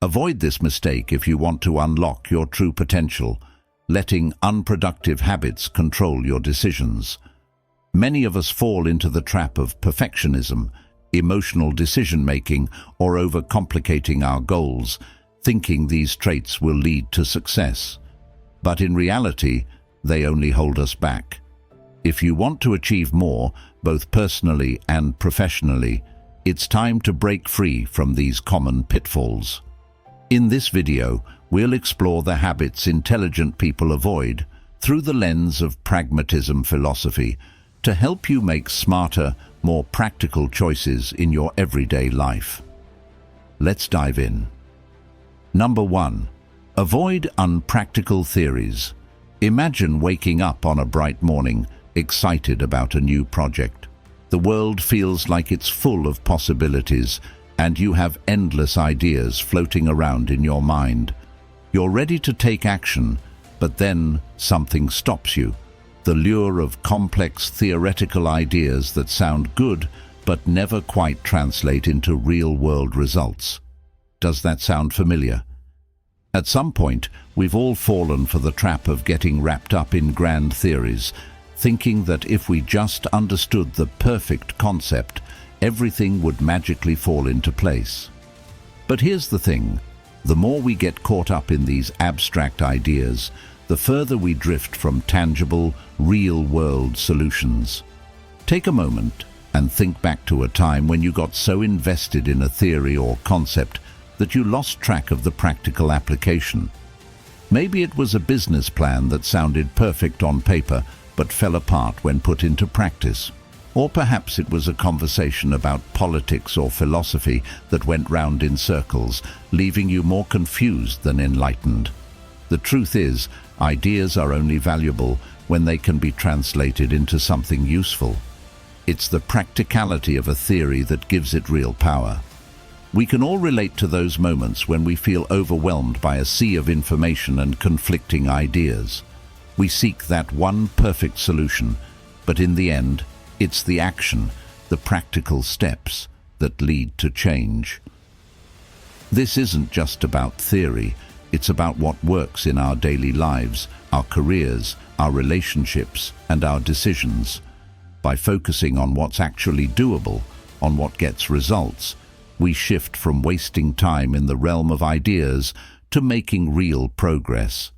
Avoid this mistake if you want to unlock your true potential, letting unproductive habits control your decisions. Many of us fall into the trap of perfectionism, emotional decision-making, or overcomplicating our goals, thinking these traits will lead to success. But in reality, they only hold us back. If you want to achieve more, both personally and professionally, it's time to break free from these common pitfalls. In this video, we'll explore the habits intelligent people avoid through the lens of pragmatism philosophy to help you make smarter, more practical choices in your everyday life. Let's dive in. Number 1. Avoid unpractical theories. Imagine waking up on a bright morning, excited about a new project. The world feels like it's full of possibilities, and you have endless ideas floating around in your mind. You're ready to take action, but then something stops you. The lure of complex theoretical ideas that sound good, but never quite translate into real-world results. Does that sound familiar? At some point, we've all fallen for the trap of getting wrapped up in grand theories, thinking that if we just understood the perfect concept, everything would magically fall into place. But here's the thing, the more we get caught up in these abstract ideas, the further we drift from tangible, real-world solutions. Take a moment and think back to a time when you got so invested in a theory or concept that you lost track of the practical application. Maybe it was a business plan that sounded perfect on paper but fell apart when put into practice. Or perhaps it was a conversation about politics or philosophy that went round in circles, leaving you more confused than enlightened. The truth is, ideas are only valuable when they can be translated into something useful. It's the practicality of a theory that gives it real power. We can all relate to those moments when we feel overwhelmed by a sea of information and conflicting ideas. We seek that one perfect solution, but in the end, it's the action, the practical steps, that lead to change. This isn't just about theory, it's about what works in our daily lives, our careers, our relationships, and our decisions. By focusing on what's actually doable, on what gets results, we shift from wasting time in the realm of ideas to making real progress.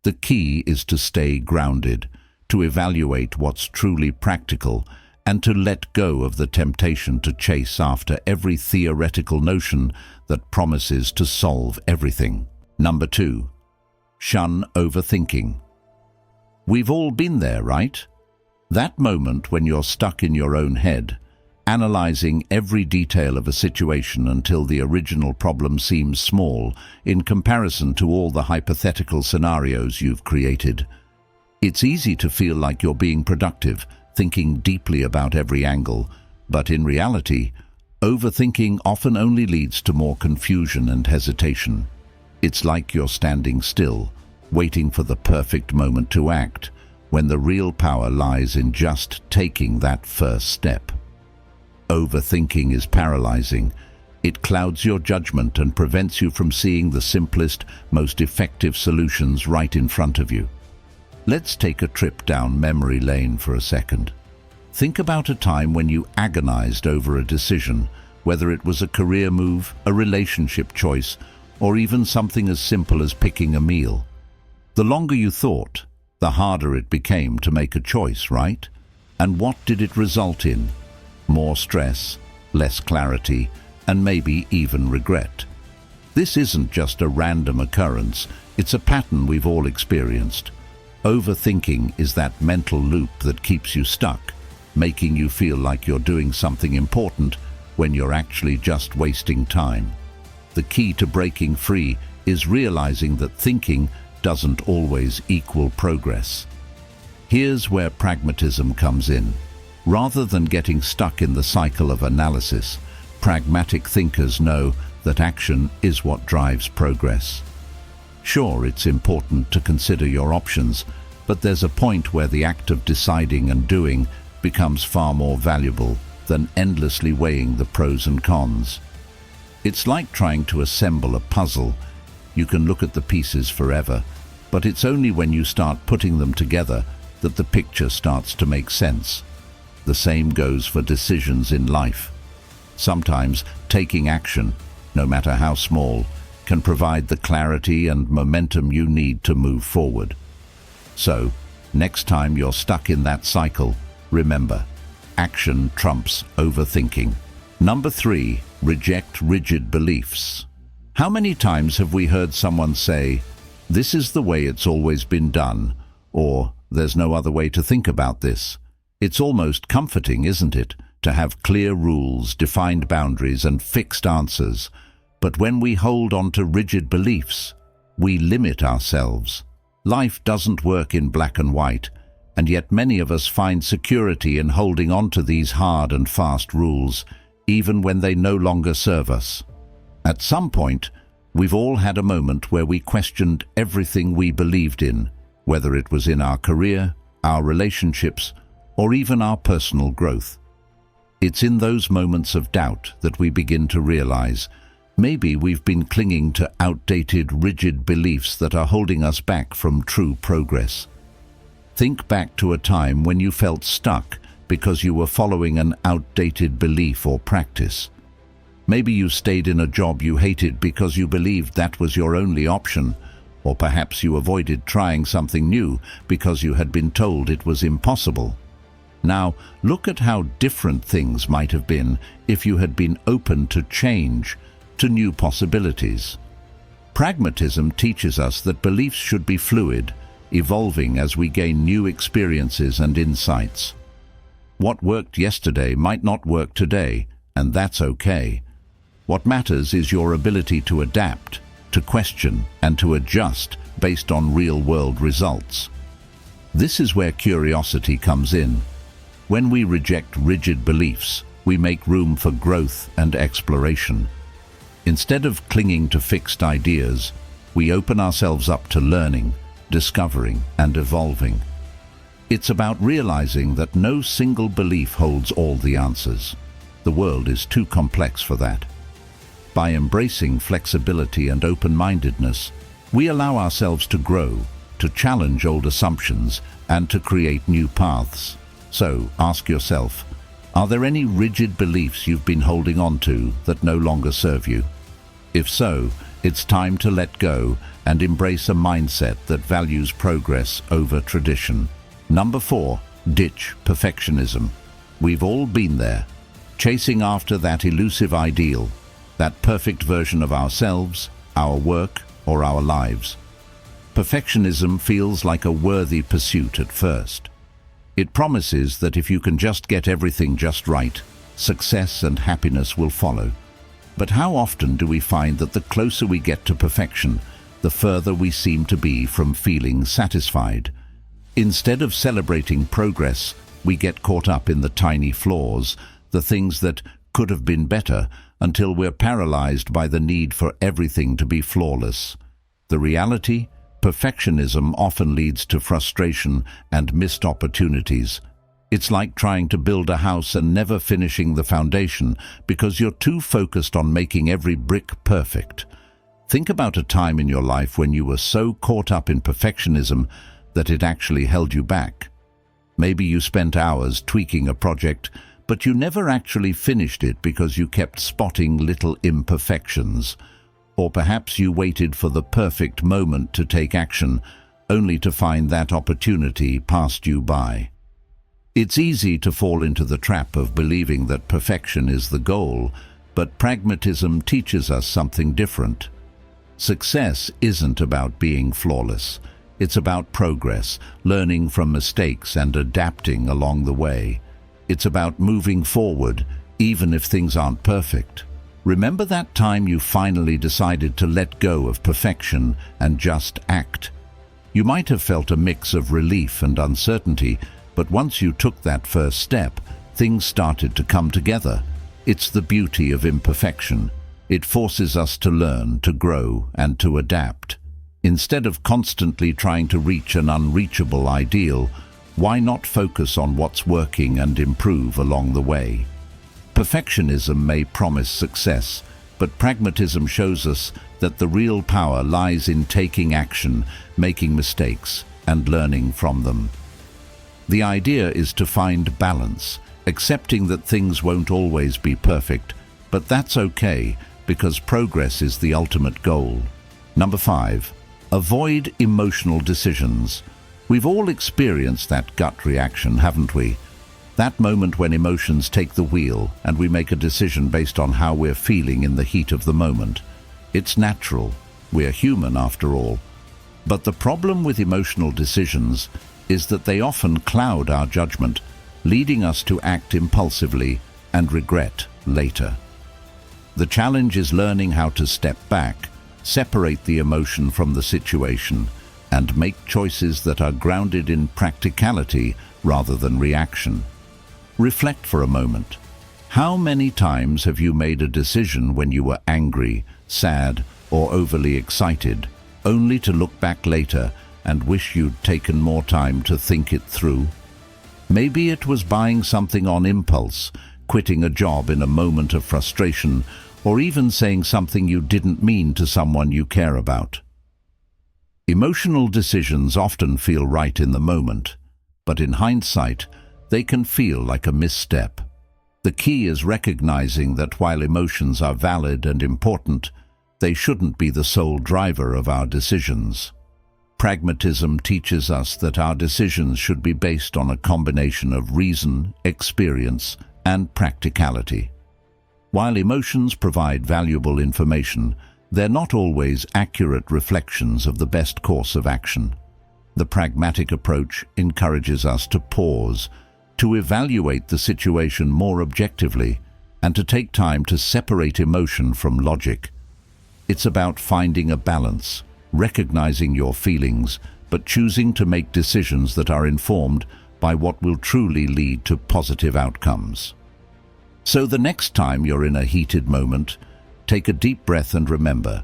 The key is to stay grounded, to evaluate what's truly practical, and to let go of the temptation to chase after every theoretical notion that promises to solve everything. Number 2. Shun overthinking. We've all been there, right? That moment when you're stuck in your own head, analyzing every detail of a situation until the original problem seems small in comparison to all the hypothetical scenarios you've created. It's easy to feel like you're being productive, thinking deeply about every angle, but in reality, overthinking often only leads to more confusion and hesitation. It's like you're standing still, waiting for the perfect moment to act, when the real power lies in just taking that first step. Overthinking is paralyzing. It clouds your judgment and prevents you from seeing the simplest, most effective solutions right in front of you. Let's take a trip down memory lane for a second. Think about a time when you agonized over a decision, whether it was a career move, a relationship choice, or even something as simple as picking a meal. The longer you thought, the harder it became to make a choice, right? And what did it result in? More stress, less clarity, and maybe even regret. This isn't just a random occurrence, it's a pattern we've all experienced. Overthinking is that mental loop that keeps you stuck, making you feel like you're doing something important when you're actually just wasting time. The key to breaking free is realizing that thinking doesn't always equal progress. Here's where pragmatism comes in. Rather than getting stuck in the cycle of analysis, pragmatic thinkers know that action is what drives progress. Sure, it's important to consider your options, but there's a point where the act of deciding and doing becomes far more valuable than endlessly weighing the pros and cons. It's like trying to assemble a puzzle. You can look at the pieces forever, but it's only when you start putting them together that the picture starts to make sense. The same goes for decisions in life. Sometimes taking action, no matter how small, can provide the clarity and momentum you need to move forward. So, next time you're stuck in that cycle, remember, action trumps overthinking. Number 3, reject rigid beliefs. How many times have we heard someone say, "This is the way it's always been done," or "There's no other way to think about this"? It's almost comforting, isn't it, to have clear rules, defined boundaries, and fixed answers. But when we hold on to rigid beliefs, we limit ourselves. Life doesn't work in black and white, and yet many of us find security in holding on to these hard and fast rules, even when they no longer serve us. At some point, we've all had a moment where we questioned everything we believed in, whether it was in our career, our relationships, or even our personal growth. It's in those moments of doubt that we begin to realize maybe we've been clinging to outdated, rigid beliefs that are holding us back from true progress. Think back to a time when you felt stuck because you were following an outdated belief or practice. Maybe you stayed in a job you hated because you believed that was your only option, or perhaps you avoided trying something new because you had been told it was impossible. Now, look at how different things might have been if you had been open to change, to new possibilities. Pragmatism teaches us that beliefs should be fluid, evolving as we gain new experiences and insights. What worked yesterday might not work today, and that's okay. What matters is your ability to adapt, to question, and to adjust based on real-world results. This is where curiosity comes in. When we reject rigid beliefs, we make room for growth and exploration. Instead of clinging to fixed ideas, we open ourselves up to learning, discovering, and evolving. It's about realizing that no single belief holds all the answers. The world is too complex for that. By embracing flexibility and open-mindedness, we allow ourselves to grow, to challenge old assumptions, and to create new paths. So, ask yourself, are there any rigid beliefs you've been holding on to that no longer serve you? If so, it's time to let go and embrace a mindset that values progress over tradition. Number 4, ditch perfectionism. We've all been there, chasing after that elusive ideal, that perfect version of ourselves, our work, or our lives. Perfectionism feels like a worthy pursuit at first. It promises that if you can just get everything just right, success and happiness will follow. But how often do we find that the closer we get to perfection, the further we seem to be from feeling satisfied? Instead of celebrating progress, we get caught up in the tiny flaws, the things that could have been better, until we're paralyzed by the need for everything to be flawless. The reality? Perfectionism often leads to frustration and missed opportunities. It's like trying to build a house and never finishing the foundation because you're too focused on making every brick perfect. Think about a time in your life when you were so caught up in perfectionism that it actually held you back. Maybe you spent hours tweaking a project, but you never actually finished it because you kept spotting little imperfections. Or perhaps you waited for the perfect moment to take action, only to find that opportunity passed you by. It's easy to fall into the trap of believing that perfection is the goal, but pragmatism teaches us something different. Success isn't about being flawless. It's about progress, learning from mistakes and adapting along the way. It's about moving forward, even if things aren't perfect. Remember that time you finally decided to let go of perfection and just act? You might have felt a mix of relief and uncertainty, but once you took that first step, things started to come together. It's the beauty of imperfection. It forces us to learn, to grow, and to adapt. Instead of constantly trying to reach an unreachable ideal, why not focus on what's working and improve along the way? Perfectionism may promise success, but pragmatism shows us that the real power lies in taking action, making mistakes, and learning from them. The idea is to find balance, accepting that things won't always be perfect, but that's okay because progress is the ultimate goal. Number 5. Avoid emotional decisions. We've all experienced that gut reaction, haven't we? That moment when emotions take the wheel and we make a decision based on how we're feeling in the heat of the moment. It's natural. We're human after all. But the problem with emotional decisions is that they often cloud our judgment, leading us to act impulsively and regret later. The challenge is learning how to step back, separate the emotion from the situation, and make choices that are grounded in practicality rather than reaction. Reflect for a moment. How many times have you made a decision when you were angry, sad, or overly excited, only to look back later and wish you'd taken more time to think it through? Maybe it was buying something on impulse, quitting a job in a moment of frustration, or even saying something you didn't mean to someone you care about. Emotional decisions often feel right in the moment, but in hindsight, they can feel like a misstep. The key is recognizing that while emotions are valid and important, they shouldn't be the sole driver of our decisions. Pragmatism teaches us that our decisions should be based on a combination of reason, experience, and practicality. While emotions provide valuable information, they're not always accurate reflections of the best course of action. The pragmatic approach encourages us to pause, to evaluate the situation more objectively, and to take time to separate emotion from logic. It's about finding a balance, recognizing your feelings, but choosing to make decisions that are informed by what will truly lead to positive outcomes. So the next time you're in a heated moment, take a deep breath and remember,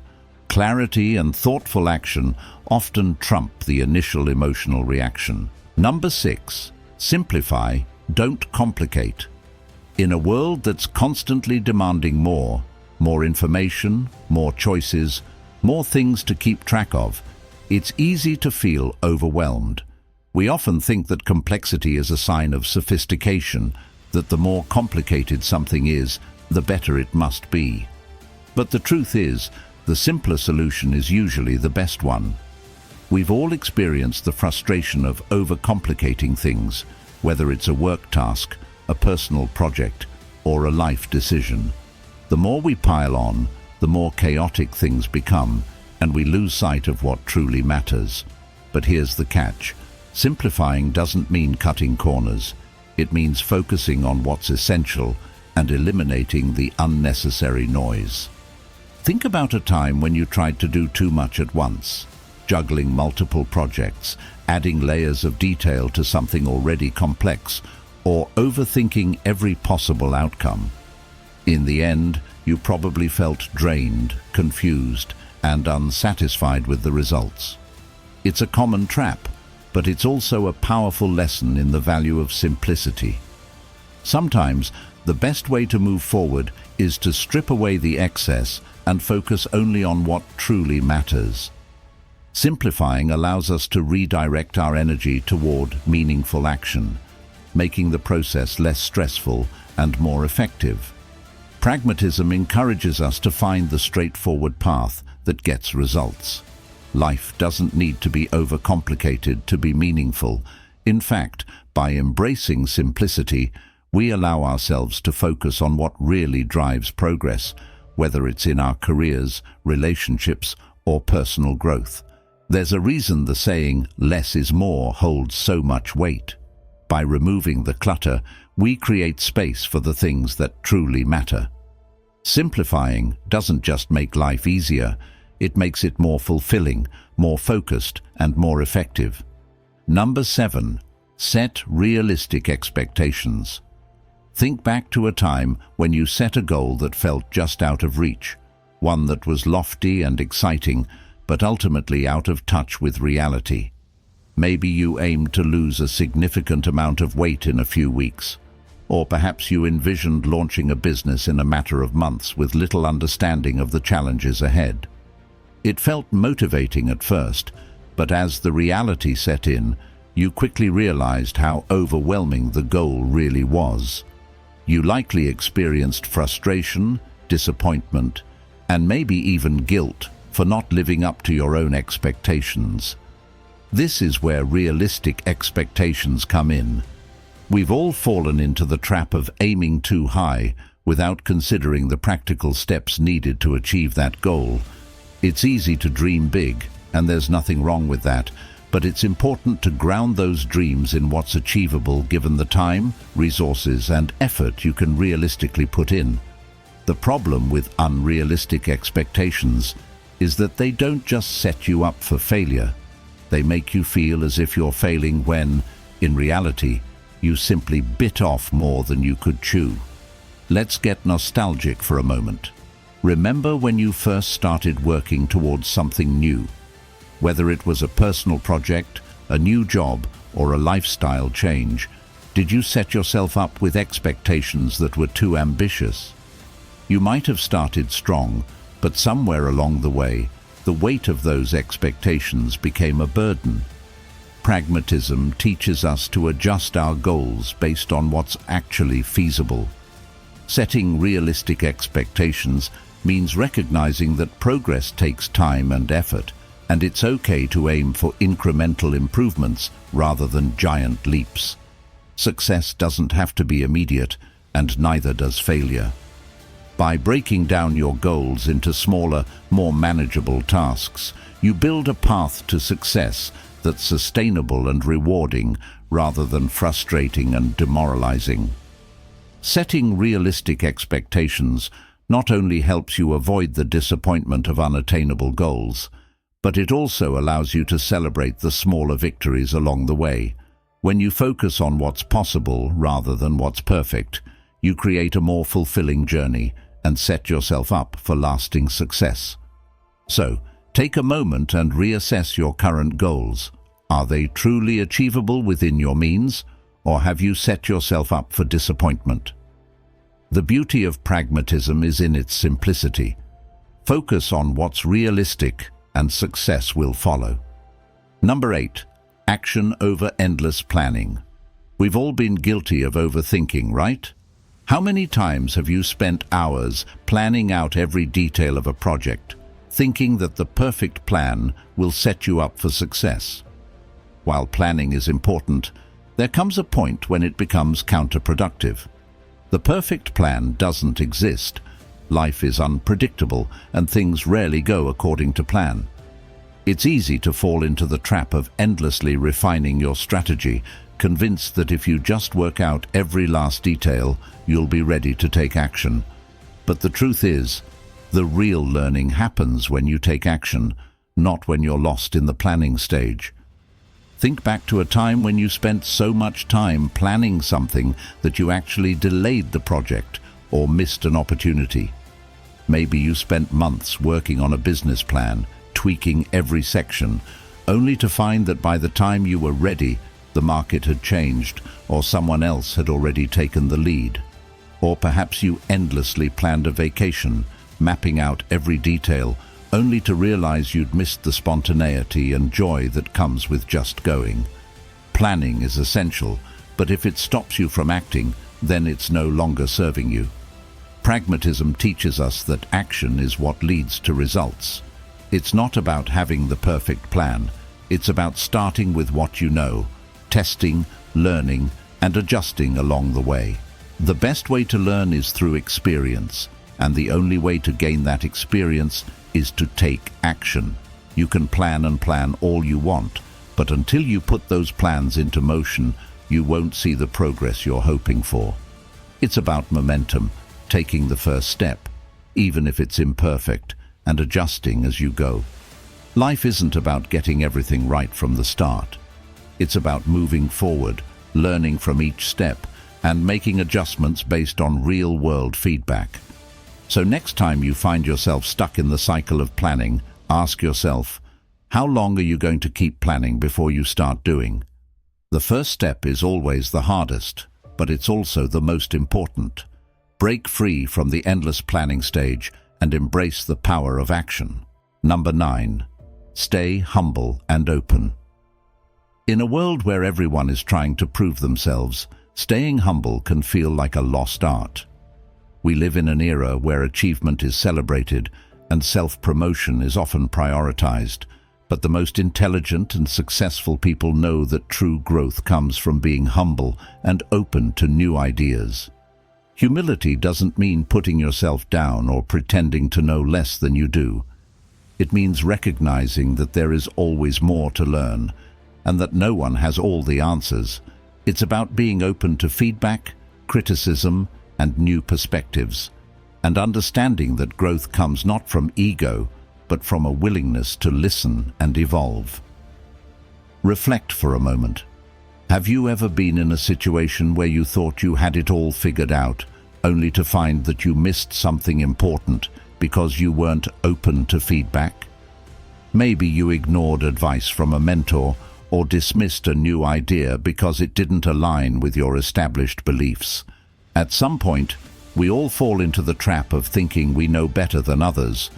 clarity and thoughtful action often trump the initial emotional reaction. Number 6. Simplify, don't complicate. In a world that's constantly demanding more information, more choices, more things to keep track of, it's easy to feel overwhelmed. We often think that complexity is a sign of sophistication, that the more complicated something is, the better it must be. But the truth is, the simpler solution is usually the best one. We've all experienced the frustration of overcomplicating things, whether it's a work task, a personal project, or a life decision. The more we pile on, the more chaotic things become, and we lose sight of what truly matters. But here's the catch. Simplifying doesn't mean cutting corners. It means focusing on what's essential and eliminating the unnecessary noise. Think about a time when you tried to do too much at once, juggling multiple projects, adding layers of detail to something already complex, or overthinking every possible outcome. In the end, you probably felt drained, confused, and unsatisfied with the results. It's a common trap, but it's also a powerful lesson in the value of simplicity. Sometimes, the best way to move forward is to strip away the excess and focus only on what truly matters. Simplifying allows us to redirect our energy toward meaningful action, making the process less stressful and more effective. Pragmatism encourages us to find the straightforward path that gets results. Life doesn't need to be overcomplicated to be meaningful. In fact, by embracing simplicity, we allow ourselves to focus on what really drives progress, whether it's in our careers, relationships, or personal growth. There's a reason the saying, "less is more," holds so much weight. By removing the clutter, we create space for the things that truly matter. Simplifying doesn't just make life easier, it makes it more fulfilling, more focused, and more effective. Number 7. Set realistic expectations. Think back to a time when you set a goal that felt just out of reach, one that was lofty and exciting, but ultimately out of touch with reality. Maybe you aimed to lose a significant amount of weight in a few weeks. Or perhaps you envisioned launching a business in a matter of months with little understanding of the challenges ahead. It felt motivating at first, but as the reality set in, you quickly realized how overwhelming the goal really was. You likely experienced frustration, disappointment, and maybe even guilt for not living up to your own expectations. This is where realistic expectations come in. We've all fallen into the trap of aiming too high without considering the practical steps needed to achieve that goal. It's easy to dream big, and there's nothing wrong with that, but it's important to ground those dreams in what's achievable given the time, resources, and effort you can realistically put in. The problem with unrealistic expectations is that they don't just set you up for failure. They make you feel as if you're failing when, in reality, you simply bit off more than you could chew. Let's get nostalgic for a moment. Remember when you first started working towards something new? Whether it was a personal project, a new job, or a lifestyle change, did you set yourself up with expectations that were too ambitious? You might have started strong, but somewhere along the way, the weight of those expectations became a burden. Pragmatism teaches us to adjust our goals based on what's actually feasible. Setting realistic expectations means recognizing that progress takes time and effort, and it's okay to aim for incremental improvements rather than giant leaps. Success doesn't have to be immediate, and neither does failure. By breaking down your goals into smaller, more manageable tasks, you build a path to success that's sustainable and rewarding rather than frustrating and demoralizing. Setting realistic expectations not only helps you avoid the disappointment of unattainable goals, but it also allows you to celebrate the smaller victories along the way. When you focus on what's possible rather than what's perfect, you create a more fulfilling journey and set yourself up for lasting success. So, take a moment and reassess your current goals. Are they truly achievable within your means, or have you set yourself up for disappointment? The beauty of pragmatism is in its simplicity. Focus on what's realistic and success will follow. Number 8. Action over endless planning. We've all been guilty of overthinking, right? How many times have you spent hours planning out every detail of a project, thinking that the perfect plan will set you up for success? While planning is important, there comes a point when it becomes counterproductive. The perfect plan doesn't exist. Life is unpredictable, and things rarely go according to plan. It's easy to fall into the trap of endlessly refining your strategy, convinced that if you just work out every last detail, you'll be ready to take action. But the truth is, the real learning happens when you take action, not when you're lost in the planning stage. Think back to a time when you spent so much time planning something that you actually delayed the project or missed an opportunity. Maybe you spent months working on a business plan, tweaking every section, only to find that by the time you were ready, the market had changed or someone else had already taken the lead. Or perhaps you endlessly planned a vacation, mapping out every detail, only to realize you'd missed the spontaneity and joy that comes with just going. Planning is essential, but if it stops you from acting, then it's no longer serving you. Pragmatism teaches us that action is what leads to results. It's not about having the perfect plan. It's about starting with what you know, testing, learning, and adjusting along the way. The best way to learn is through experience, and the only way to gain that experience is to take action. You can plan and plan all you want, but until you put those plans into motion, you won't see the progress you're hoping for. It's about momentum, taking the first step, even if it's imperfect, and adjusting as you go. Life isn't about getting everything right from the start. It's about moving forward, learning from each step, and making adjustments based on real-world feedback. So next time you find yourself stuck in the cycle of planning, ask yourself, how long are you going to keep planning before you start doing? The first step is always the hardest. but it's also the most important. Break free from the endless planning stage and embrace the power of action. Number 9. Stay humble and open. In a world where everyone is trying to prove themselves, staying humble can feel like a lost art. We live in an era where achievement is celebrated and self-promotion is often prioritized, but the most intelligent and successful people know that true growth comes from being humble and open to new ideas. Humility doesn't mean putting yourself down or pretending to know less than you do. It means recognizing that there is always more to learn and that no one has all the answers. It's about being open to feedback, criticism, and new perspectives, and understanding that growth comes not from ego, but from a willingness to listen and evolve. Reflect for a moment. Have you ever been in a situation where you thought you had it all figured out, only to find that you missed something important because you weren't open to feedback? Maybe you ignored advice from a mentor or dismissed a new idea because it didn't align with your established beliefs. At some point, we all fall into the trap of thinking we know better than others,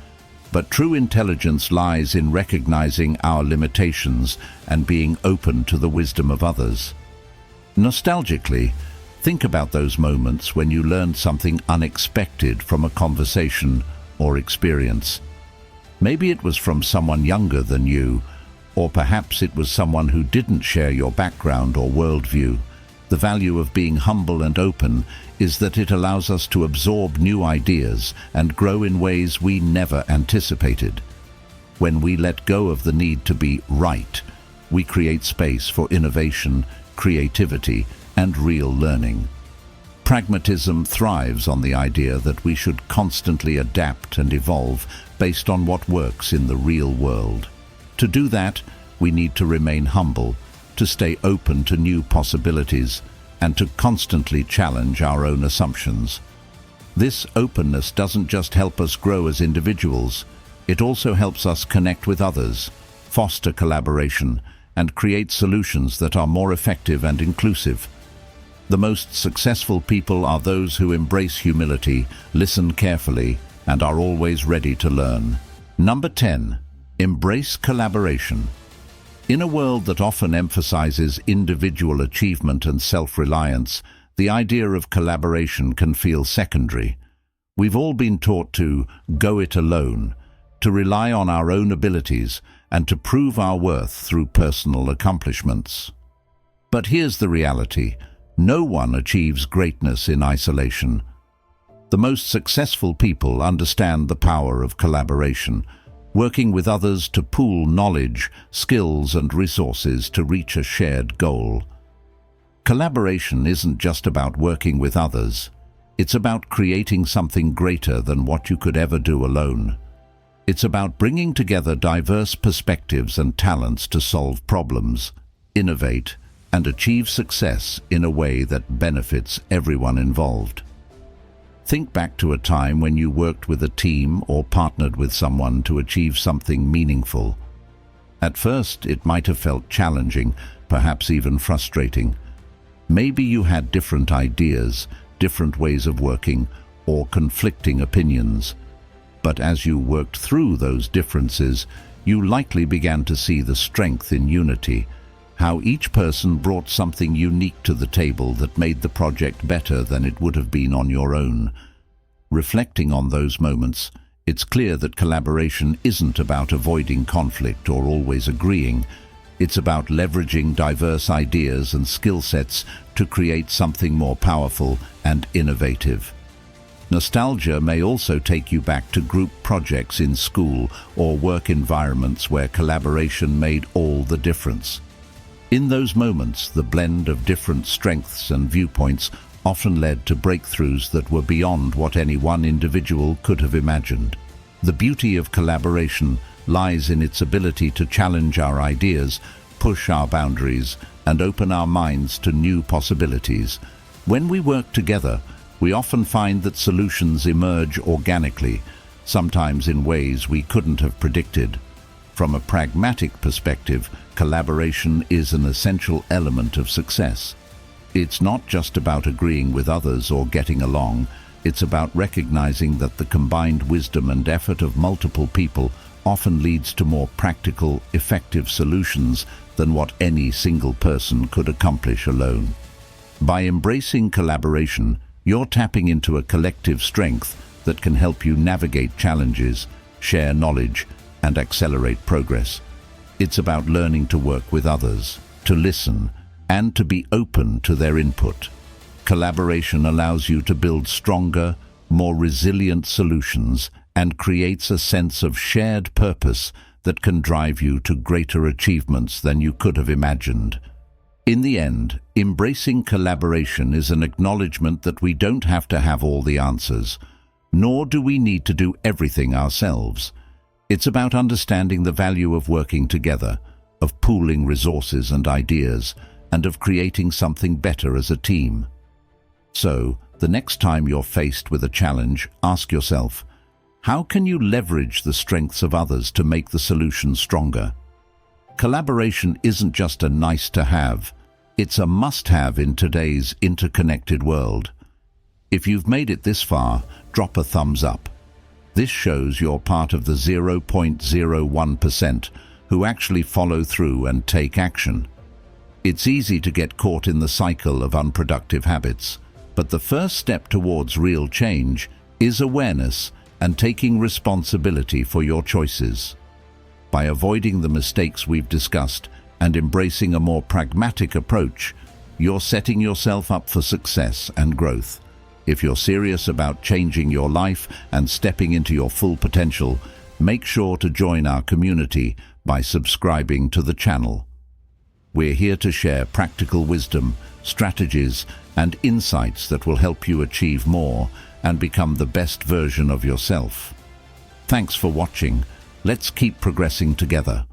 but true intelligence lies in recognizing our limitations and being open to the wisdom of others. Nostalgically, think about those moments when you learned something unexpected from a conversation or experience. Maybe it was from someone younger than you, or perhaps it was someone who didn't share your background or worldview. The value of being humble and open is that it allows us to absorb new ideas and grow in ways we never anticipated. When we let go of the need to be right, we create space for innovation, creativity, and real learning. Pragmatism thrives on the idea that we should constantly adapt and evolve based on what works in the real world. To do that, we need to remain humble, to stay open to new possibilities, and to constantly challenge our own assumptions. This openness doesn't just help us grow as individuals, it also helps us connect with others, foster collaboration, and create solutions that are more effective and inclusive. The most successful people are those who embrace humility, listen carefully, and are always ready to learn. Number 10. Embrace collaboration. In a world that often emphasizes individual achievement and self-reliance, the idea of collaboration can feel secondary. We've all been taught to go it alone, to rely on our own abilities, and to prove our worth through personal accomplishments. But here's the reality: no one achieves greatness in isolation. The most successful people understand the power of collaboration, working with others to pool knowledge, skills, and resources to reach a shared goal. Collaboration isn't just about working with others. It's about creating something greater than what you could ever do alone. It's about bringing together diverse perspectives and talents to solve problems, innovate, and achieve success in a way that benefits everyone involved. Think back to a time when you worked with a team or partnered with someone to achieve something meaningful. At first, it might have felt challenging, perhaps even frustrating. Maybe you had different ideas, different ways of working, or conflicting opinions. But as you worked through those differences, you likely began to see the strength in unity, how each person brought something unique to the table that made the project better than it would have been on your own. Reflecting on those moments, it's clear that collaboration isn't about avoiding conflict or always agreeing. It's about leveraging diverse ideas and skill sets to create something more powerful and innovative. Nostalgia may also take you back to group projects in school or work environments where collaboration made all the difference. In those moments, the blend of different strengths and viewpoints often led to breakthroughs that were beyond what any one individual could have imagined. The beauty of collaboration lies in its ability to challenge our ideas, push our boundaries, and open our minds to new possibilities. When we work together, we often find that solutions emerge organically, sometimes in ways we couldn't have predicted. From a pragmatic perspective, collaboration is an essential element of success. It's not just about agreeing with others or getting along. It's about recognizing that the combined wisdom and effort of multiple people often leads to more practical, effective solutions than what any single person could accomplish alone. By embracing collaboration, you're tapping into a collective strength that can help you navigate challenges, share knowledge, and accelerate progress. It's about learning to work with others, to listen, and to be open to their input. Collaboration allows you to build stronger, more resilient solutions and creates a sense of shared purpose that can drive you to greater achievements than you could have imagined. In the end, embracing collaboration is an acknowledgement that we don't have to have all the answers, nor do we need to do everything ourselves. It's about understanding the value of working together, of pooling resources and ideas, and of creating something better as a team. So, the next time you're faced with a challenge, ask yourself, how can you leverage the strengths of others to make the solution stronger? Collaboration isn't just a nice-to-have, it's a must-have in today's interconnected world. If you've made it this far, drop a thumbs up. This shows you're part of the 0.01% who actually follow through and take action. It's easy to get caught in the cycle of unproductive habits, but the first step towards real change is awareness and taking responsibility for your choices. By avoiding the mistakes we've discussed and embracing a more pragmatic approach, you're setting yourself up for success and growth. If you're serious about changing your life and stepping into your full potential, make sure to join our community by subscribing to the channel. We're here to share practical wisdom, strategies, and insights that will help you achieve more and become the best version of yourself. Thanks for watching. Let's keep progressing together.